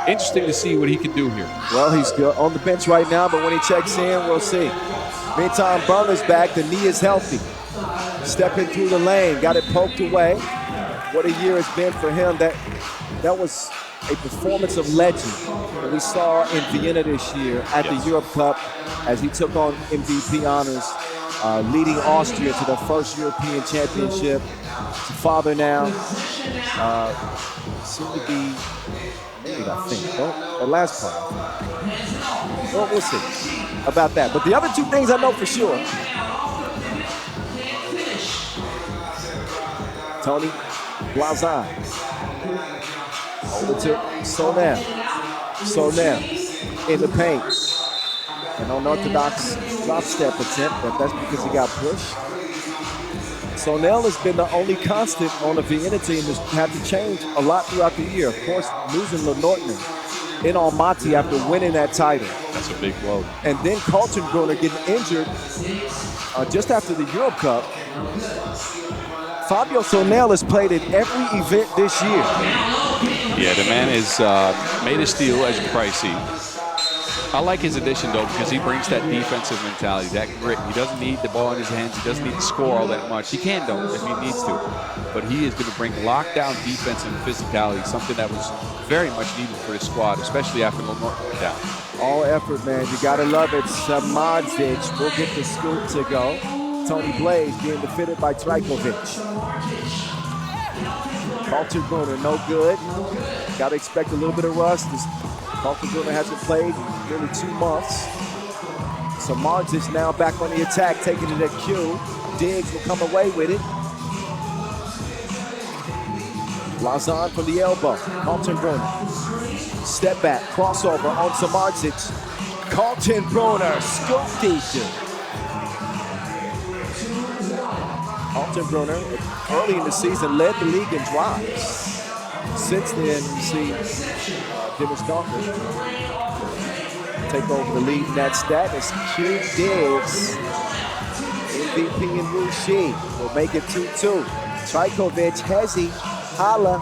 interesting to see what he can do here. Well, he's on the bench right now, but when he checks in, we'll see. Meantime, Burner's back. The knee is healthy. Stepping through the lane, got it poked away. What a year it's been for him. That was a performance of legend that we saw in Vienna this year at the Europe Cup as he took on MVP honors, leading Austria to their first European championship. He's a father now. Soon to be married, I think. The last part. Well, we'll see about that. But the other two things I know for sure. Tony Blazan. Over to Sonel. Sonel in the paint. An unorthodox drop step attempt, but that's because he got pushed. Sonel has been the only constant on the Vienna team that's had to change a lot throughout the year. Of course, losing Lenortman in Almaty after winning that title. That's a big blow. And then Kaltenbrunner getting injured just after the Europe Cup. Fabio Sonel has played in every event this year. Yeah, the man has made a steal, as you probably see. I like his addition, though, because he brings that defensive mentality, that grit. He doesn't need the ball in his hands. He doesn't need to score all that much. He can, though, if he needs to. But he is going to bring lockdown defense and physicality, something that was very much needed for the squad, especially after Lenormand went down. All effort, man. You got to love it. Samadžić will get the scoop to go. Tony Blaze being defended by Trajkovic. Kaltenbrunner, no good. Got to expect a little bit of rust. Kaltenbrunner hasn't played nearly 2 months. Samadžić now back on the attack, taking it at Q. Diggs will come away with it. Blazan from the elbow. Kaltenbrunner. Step back, crossover on Samadžić. Kaltenbrunner, scoop deep. Kaltenbrunner, early in the season, led the league in drives. Since then, you see Dennis Duncan take over the lead in that stat. It's Q Diggs, MVP and Wuxi will make it 2-2. Trajkovic, Hezi, Hala.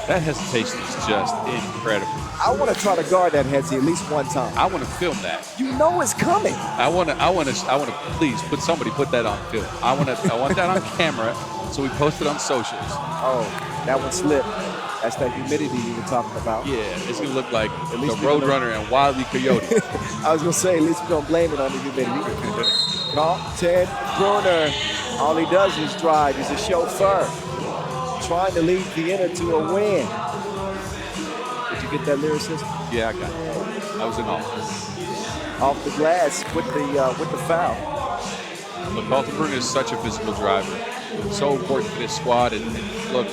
That hesitation is just incredible. I want to try to guard that Hezi at least one time. I want to film that. You know it's coming. I want to. Please put that on film. I want that on camera, so we post it on socials. Oh, that one slipped. That's that humidity you were talking about. Yeah, it's gonna look like the Roadrunner and Wile E. Coyote. I was gonna say, at least we're gonna blame it on the humidity. Kaltenbrunner, all he does is drive. He's a chauffeur, trying to lead Vienna to a win. Did you get that lyricism? Yeah, I got it. I was in awe. Off the glass with the foul. Look, Kaltenbrunner is such a physical driver. So important for this squad. And look,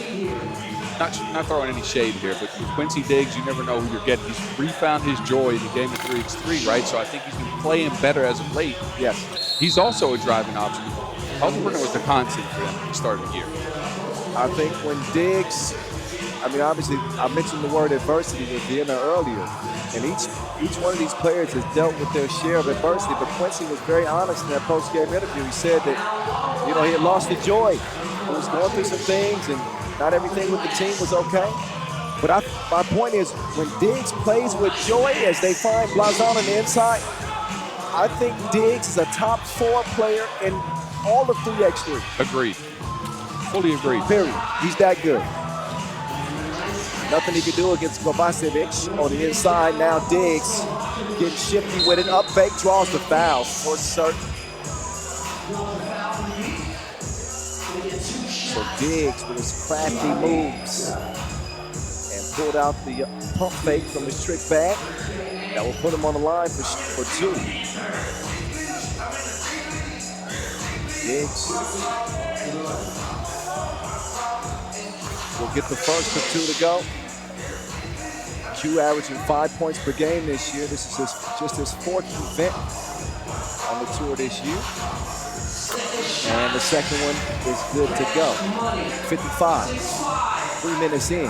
not throwing any shade here, but with Quincy Diggs, you never know who you're getting. He's refound his joy in the game of 3x3, right? So I think he's been playing better as of late. Yes. He's also a driving option. Kaltenbrunner was the constant for them at the start of the year. I think when Diggs, I mean, obviously, I mentioned the word adversity with Vienna earlier, and each one of these players has dealt with their share of adversity, but Quincy was very honest in that post-game interview. He said that, he had lost the joy. He was going through some things, and not everything with the team was okay. But my point is, when Diggs plays with joy as they find Blazan on the inside, I think Diggs is a top 4 player in all of 3x3. Agreed. Fully agreed. Period. He's that good. Nothing he could do against Kovacevic on the inside. Now Diggs getting shifty with it. Up fake, draws the foul for certain. So Diggs with his crafty moves and pulled out the pump fake from his trick bag. That will put him on the line for 2. Diggs will get the first for 2 to go. Q averaging 5 points per game this year. This is just his 4th event on the tour this year. And the second one is good to go. 55, 3 minutes in.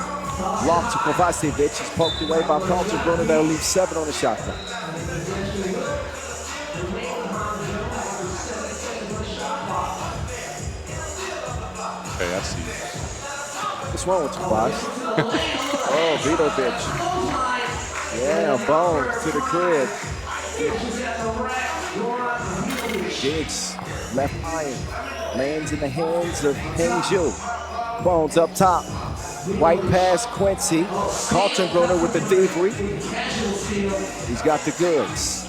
Loft to Kovacevic is poked away by Kaltenbrunner. That'll leave 7 on the shot clock. Okay, I see. What's wrong with you, boss? Oh, Vidovic. Yeah, Bones to the crib. Diggs, left iron, lands in the hands of Hangzhou. Bones up top. White pass, Quincy. Kaltenbrunner with the thievery. He's got the goods.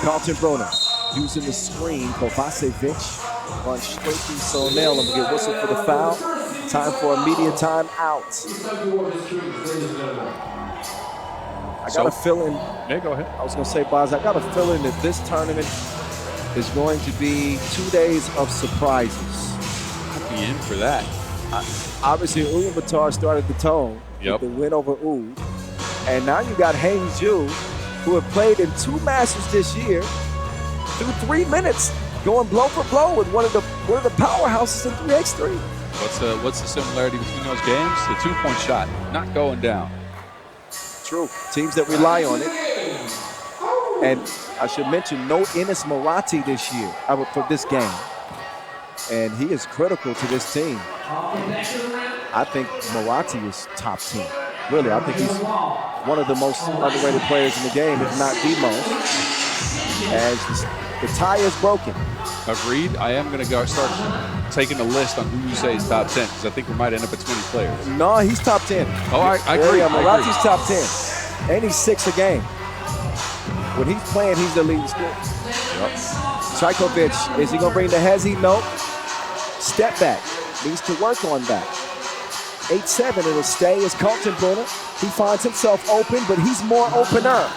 Kaltenbrunner using the screen. Kovacevic runs straight through Sonell and will get whistled for the foul. Time for immediate time out. I got a feeling. Yeah, go ahead. I was going to say, Boz, I got a feeling that this tournament is going to be 2 days of surprises. I'd be in for that. Obviously, Ulaanbaatar started the tone with the win over Oud. And now you got Hangzhou, who have played in 2 Masters this year, through 3 minutes, going blow for blow with one of the powerhouses in 3x3. What's the similarity between those games? The 2-point shot, not going down. True. Teams that rely on it. And I should mention, no Enes Marathi this year for this game. And he is critical to this team. I think Marathi is top 10. Really, I think he's one of the most underrated players in the game, if not the most. As the tie is broken. Agreed. I am going to start taking a list on who you say is top 10, because I think we might end up at 20 players. No, he's top 10. Oh, I agree. Yeah, Marathi's top 10. And he's 6 a game. When he's playing, he's the leading scorer. Yep. Trajkovic, is he going to bring the hezzy? Nope. Step back. Needs to work on that. 8-7, it'll stay as Kaltenbrunner. He finds himself open, but he's more opener.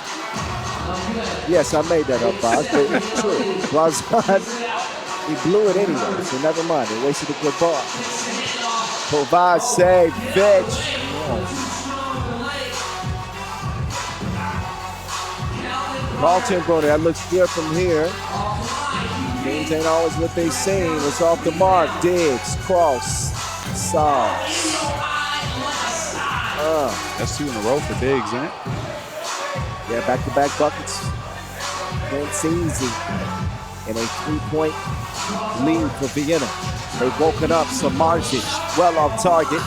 Yes, I made that up, Boz, but it's true. Blazon, he blew it anyway, so never mind. They wasted a good ball. Kovacevic. Kaltenbrunner, that looks good from here. Things ain't always what they seem. It's off the mark. Diggs, cross, Sauce. That's 2 in a row for Diggs, isn't it? Yeah, back-to-back buckets. It's easy. And a 3-point lead for Vienna. They've woken up. Samardzic, well off target.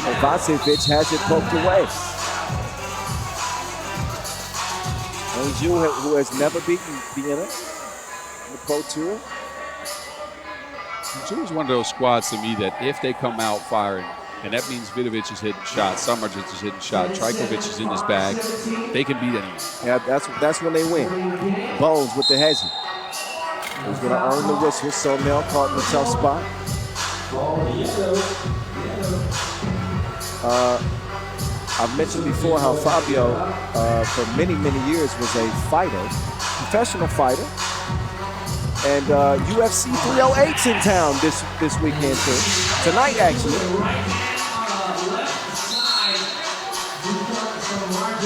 Kovacevic has it poked away. Hangzhou, who has never beaten Vienna in the Pro Tour. Hangzhou is one of those squads to me that if they come out firing, and that means Vidovic is hitting shots, Samardzic is hitting shots, Trajkovic is in his bag, they can beat anyone. Yeah, that's when they win. Bones with the hezzy. He's going to earn the whistle. Sonell caught in the tough spot. I've mentioned before how Fabio, for many, many years, was a fighter, professional fighter. And UFC 308's in town this weekend, too. Tonight, actually.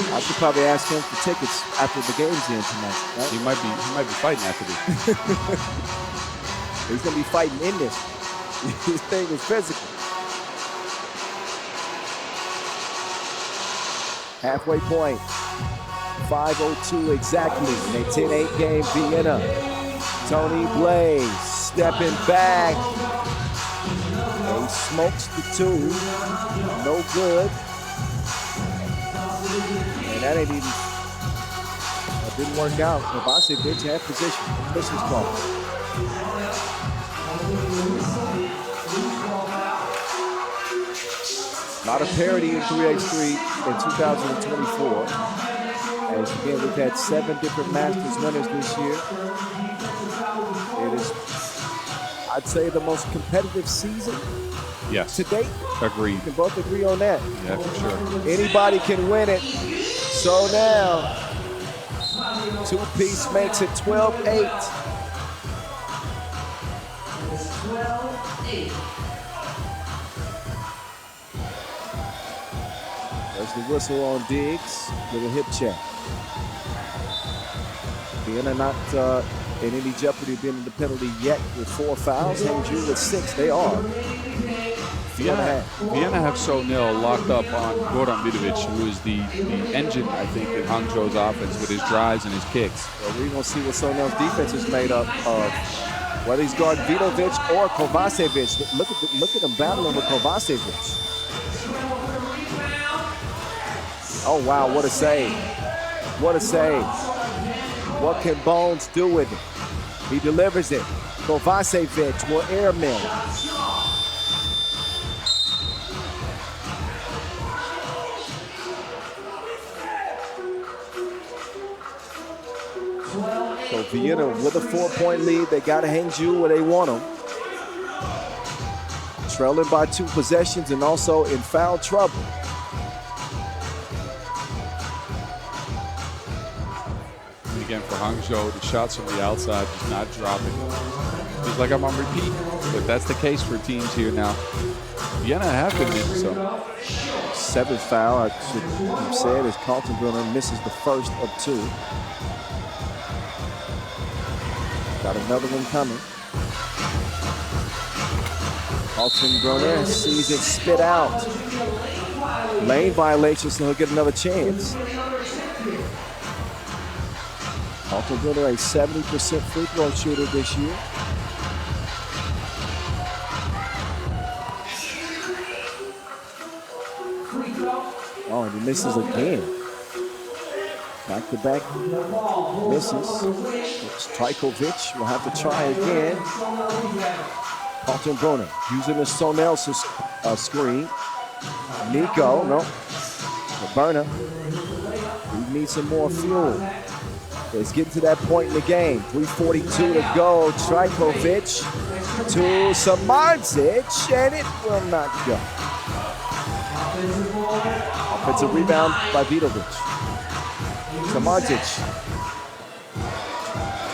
I should probably ask him for tickets after the game's in tonight. Right? He might be fighting after this. He's gonna be fighting in this. His thing is physical. Halfway point. 5:02 exactly. In a 10-8 game, Vienna. Tony Blaze stepping back. He smokes the 2. No good. And that ain't even, that didn't work out. Kovacevic had position. Position's call. A lot of parity in 3x3 in 2024. As again, we've had 7 different Masters winners this year. It is, I'd say, the most competitive season to date. Agreed. We can both agree on that. Yeah, for sure. Anybody can win it. So now, 2-piece makes it 12-8. There's the whistle on Diggs. Little hip check. Vienna not in any jeopardy of being in the penalty yet with 4 fouls. Hangzhou with 6. They are. Vienna have Sonell locked up on Goran Vidovic, who is the engine, I think, in Hangzhou's offense with his drives and his kicks. Well, we're going to see what Sonell's defense is made up of. Whether he's guarding Vidovic or Kovacevic. Look at him battling with Kovacevic. Oh, wow, what a save. What a save. What can Bones do with it? He delivers it. Kovacevic will airmen. So Vienna with a 4-point lead. They got to Hangzhou where they want them. Trailing by 2 possessions and also in foul trouble. And again, for Hangzhou, the shots from the outside just not dropping. Feels like I'm on repeat, but that's the case for teams here now. Vienna have been in some. 7th foul, I should have said, as Kaltenbrunner misses the first of 2. Got another one coming. Kaltenbrunner sees it spit out. Lane violation, so he'll get another chance. Kaltenbrunner, a 70% free throw shooter this year. Oh, and he misses again. Back-to-back misses. Trajkovic will have to try again. Kaltenbrunner using the Sonel's screen. Nico, no. Burner. He needs some more fuel. It's getting to that point in the game. 3:42 to go. Trajkovic to Samardzic, and it will not go. Offensive rebound by Vidovic. Samardzic.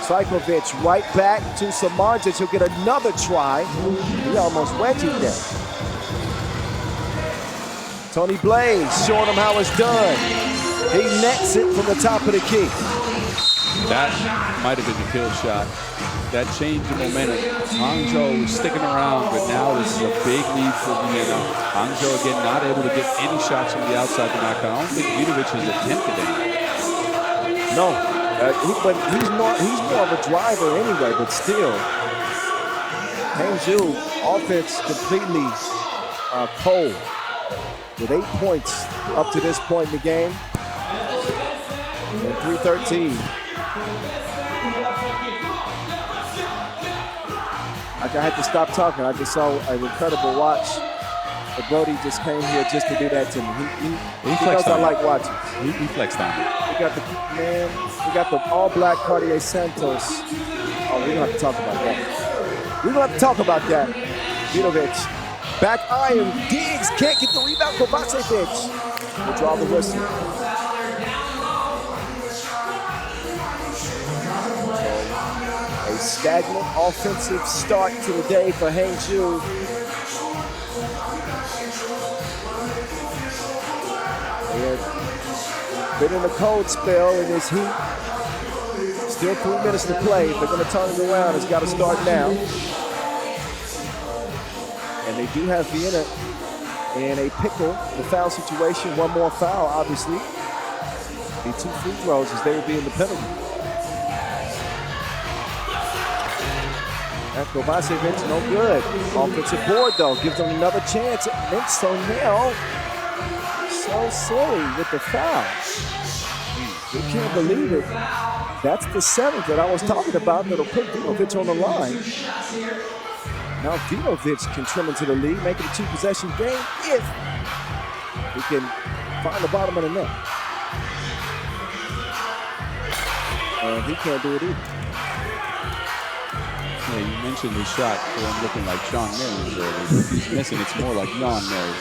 Trajkovic right back to Samardzic. He'll get another try. He almost wedged it there. Tony Blaze showing him how it's done. He nets it from the top of the key. That might have been the kill shot. That changed the momentum. Hangzhou was sticking around, but now this is a big lead for Vienna. Hangzhou again not able to get any shots from the outside to knock out. I don't think Vidovic has attempted any. No, but he's more of a driver anyway, but still. Hangzhou offense completely cold. With 8 points up to this point in the game. And 3:13. I had to stop talking. I just saw an incredible watch. But Brody just came here just to do that to me. He knows I like watching. He flexed on me. We got the all-black Cartier Santos. Oh, we don't have to talk about that. We don't have to talk about that. Vidovic. Back iron. Diggs can't get the rebound. Kovacevic will draw the whistle. A stagnant offensive start to the day for Hangzhou. They have been in a cold spell in this heat. Still 3 minutes to play. If they're going to turn it around, it's got to start now. And they do have Vienna in a pickle, the foul situation. One more foul, obviously. Be 2 free throws as they would be in the penalty. And Kovacevic, no good. Offensive board, though, gives them another chance. And Sonel, so silly with the foul. You can't believe it. That's the 7th that I was talking about that'll put Vidovic on the line. Now Vidovic can trim into the lead, make it a 2-possession game if he can find the bottom of the net. And he can't do it either. Yeah, you mentioned the shot for him looking like Sean Marion earlier. If he's missing, it's more like Sean Marion.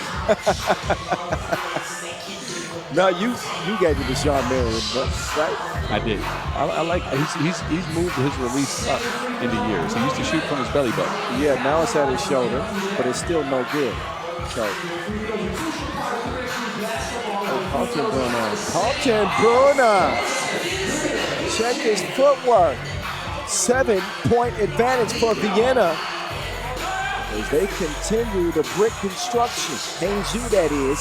No, you gave me the Sean Marion, right? I did. I like he's moved his release up in the years. He used to shoot from his belly button. Yeah, now it's at his shoulder, but it's still no good. So Kaltenbrunner. Check his footwork. 7-point advantage for Vienna as they continue the brick construction. Hangzhou, that is.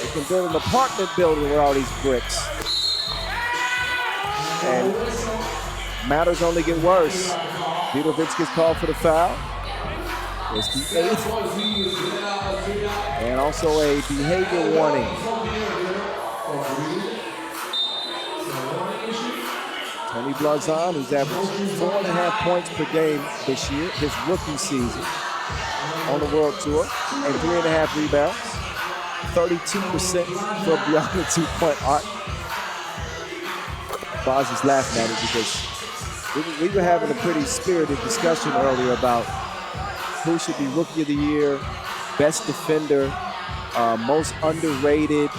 They can build an apartment building with all these bricks. And matters only get worse. Vidovic gets called for the foul. It's the 8th. And also a behavior warning. Tony Blazon, who's averaged 4.5 points per game this year, his rookie season on the World Tour, and 3.5 rebounds. 32% from beyond the two-point arc. Boz is laughing at it because we were having a pretty spirited discussion earlier about who should be Rookie of the Year, Best Defender, Most Underrated,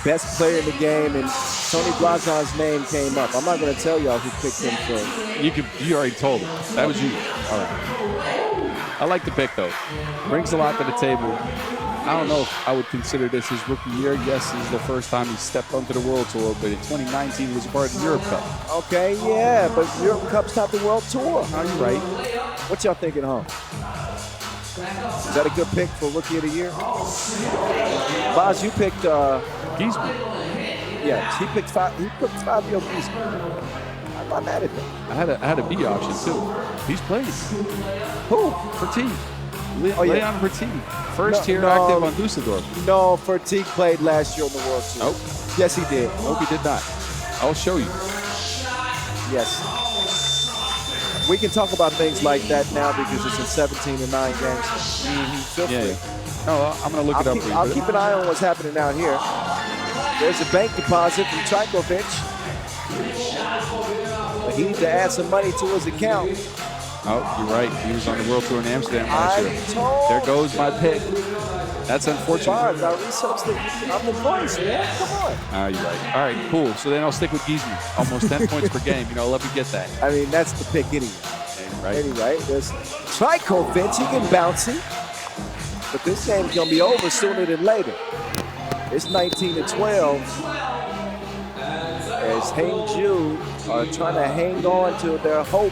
Best Player in the game, and Tony Blazon's name came up. I'm not going to tell y'all who picked him first. You already told him. That was you. All right. I like the pick, though. Brings a lot to the table. I don't know if I would consider this his rookie year. Yes, this is the first time he stepped onto the World Tour, but in 2019 he was a part of the Europe Cup. Okay, yeah, but Europe Cup's not the World Tour. Oh, you're right. What y'all thinking, huh? Is that a good pick for Rookie of the Year? Boz, you picked Giesman. Yeah, he picked Fabio Giesman. I'm not mad at him. I had a B option too. He's played. Who? Fertig. Oh, yeah. Leon Fertig. First year active on Dusseldorf. No, Fertig played last year on the World Tour. Nope. Yes, he did. Nope, he did not. I'll show you. Yes. We can talk about things like that now because it's in 17 to 9 games. Feel free. No, I'm going to look it up for you. I'll keep an eye on what's happening out here. There's a bank deposit from Trajkovic. But he needs to add some money to his account. Oh, you're right. He was on the World Tour in Amsterdam last year. There goes my pick. That's unfortunate. I researched it. I'm the voice, man. Come on. You're right. All right, cool. So then I'll stick with Giesman. Almost 10 points per game. Let me get that. I mean, that's the pick anyway. Anyway, there's Trajkovic. He can bouncy. But this game's going to be over sooner than later. It's 19-12. As Hangzhou are trying to hang on to their hope,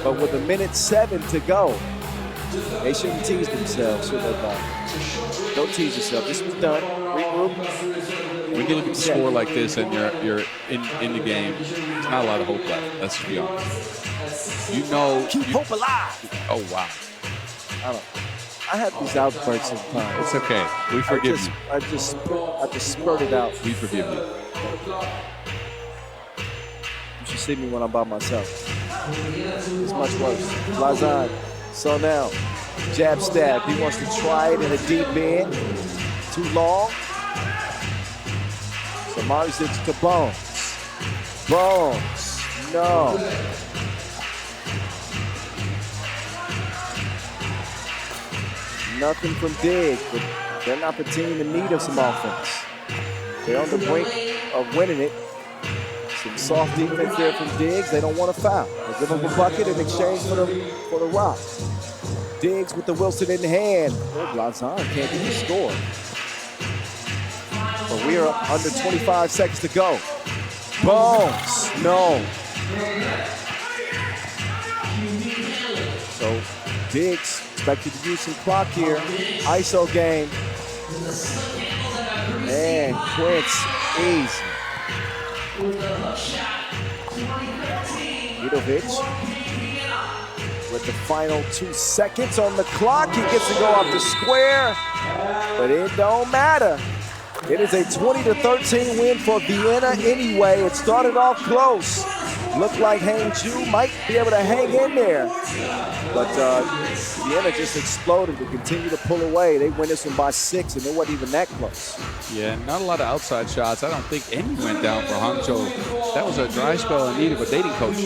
but with 1:07 to go. They shouldn't tease themselves, should they, Bob? Don't tease yourself. This was done. Regroup. When you look at the score like this and you're in the game, there's not a lot of hope left. Let's be honest. Keep hope alive. Oh, wow. I have these outbursts sometimes. It's okay. We forgive you. I just spurt it out. We forgive you. You should see me when I'm by myself. It's much worse. Blazon. So now, jab stab. He wants to try it in a deep end. Too long. So Marzic to Bones. Bones. No. Nothing from Diggs, but they're not the team in need of some offense. They're on the brink of winning it. Some soft defense there from Diggs. They don't want to foul. They give him a bucket in exchange for the rock. Diggs with the Wilson in hand. Blazon can't get the score. But we are under 25 seconds to go. Bones. No. So Diggs expected to use some clock here. ISO game. And Quince easy. Vidovic with the final 2 seconds on the clock. He gets to go off the square, but it don't matter. It is a 20-13 win for Vienna anyway. It started off close. Looked like Hangzhou might be able to hang in there. But Vienna just exploded to continue to pull away. They win this one by 6, and it wasn't even that close. Yeah, not a lot of outside shots. I don't think any went down for Hangzhou. That was a dry spell in need of a dating coach.